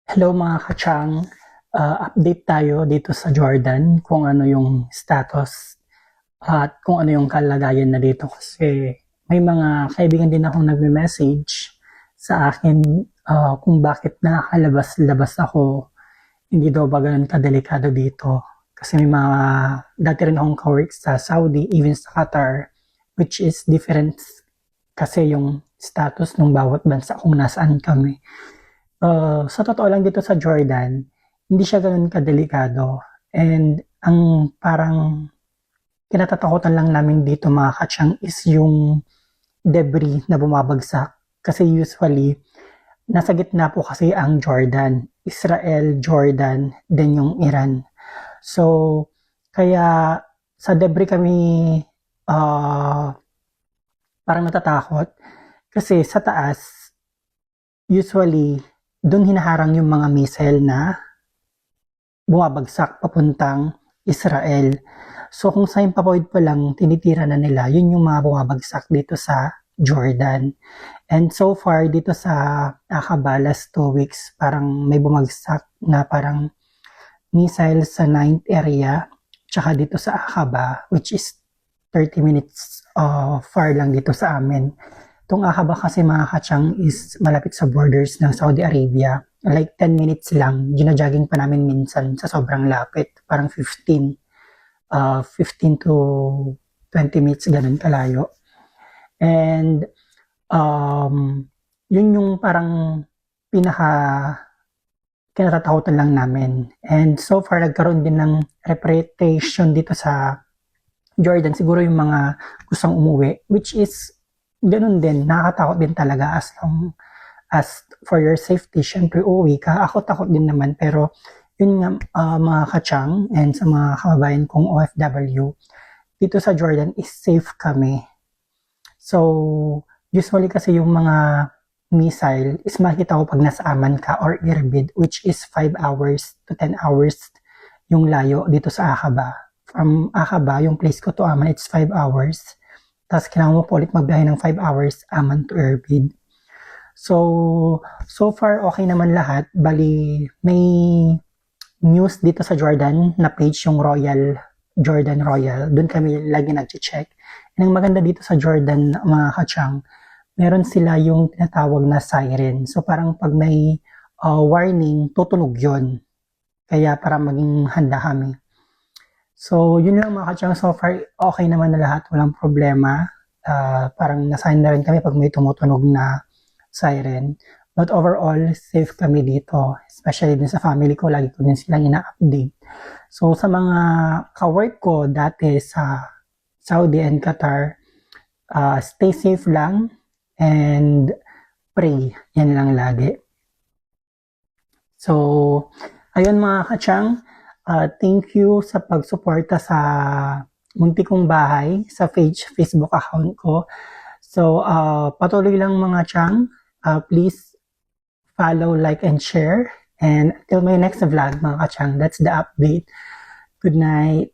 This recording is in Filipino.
Hello mga kachang, update tayo dito sa Jordan kung ano yung status at kung ano yung kalagayan na dito kasi may mga kaibigan din akong nagme-message sa akin kung bakit nakakalabas-labas ako, hindi daw ba ganun kadelikado dito kasi may mga dati rin akong kawork sa Saudi, even sa Qatar, which is different kasi yung status ng bawat bansa kung nasaan kami. Sa totoo lang dito sa Jordan, hindi siya gano'n kadelikado. And ang parang kinatatakutan lang namin dito mga katyang is yung debris na bumabagsak. Kasi usually, nasa gitna po kasi ang Jordan. Israel, Jordan, then yung Iran. So, kaya sa debris kami uh, parang natatakot. Kasi sa taas, usually, doon hinaharang yung mga missile na bumabagsak papuntang Israel. So kung sa impapawid pa lang tinitira na nila, yun yung mga bumabagsak dito sa Jordan. And so far dito sa Aqaba last 2 weeks, parang may bumagsak na parang missile sa 9th area, tsaka dito sa Aqaba, which is 30 minutes far lang dito sa amin. Itong Aqaba kasi mga katyang is malapit sa borders ng Saudi Arabia. Like 10 minutes lang, ginajogging pa namin minsan sa sobrang lapit. Parang 15 to 20 minutes, ganun kalayo. And yun yung parang pinaka kinatatakutan lang namin. And so far, nagkaroon din ng repatriation dito sa Jordan. Siguro yung mga gustong umuwi, which is ganun din, nakakatakot din talaga as long as for your safety, syempre uuwi ka. Ako takot din naman, pero yun nga mga katyang and sa mga kababayan kong OFW, dito sa Jordan is safe kami. So, usually kasi yung mga missile is makikita ko pag nasa Aman ka or Irbid, which is 5 hours to 10 hours yung layo dito sa Aqaba. From Aqaba, yung place ko to Aman, it's 5 hours. Tapos kailangan mo po ulit magbiyahe ng 5 hours Aman to Irbid. So far okay naman lahat. Bali, may news dito sa Jordan na page yung Jordan Royal. Doon kami lagi nag-check. And ang maganda dito sa Jordan, mga katyang, meron sila yung tinatawag na siren. So parang pag may warning, tutunog yon. Kaya para maging handa kami. So yun lang mga katyang, so far okay naman na lahat, walang problema. Parang nasign na rin kami pag may tumutunog na siren. But overall, safe kami dito. Especially din sa family ko, lagi ko din silang ina-update. So sa mga kawork ko dati sa Saudi and Qatar, stay safe lang and pray. Yan lang lagi. So, ayun mga katyang, thank you sa pagsuporta sa munti kong bahay sa Facebook account ko. So, patuloy lang mga chang. Please follow, like, and share. And until my next vlog mga kachang, that's the update. Good night.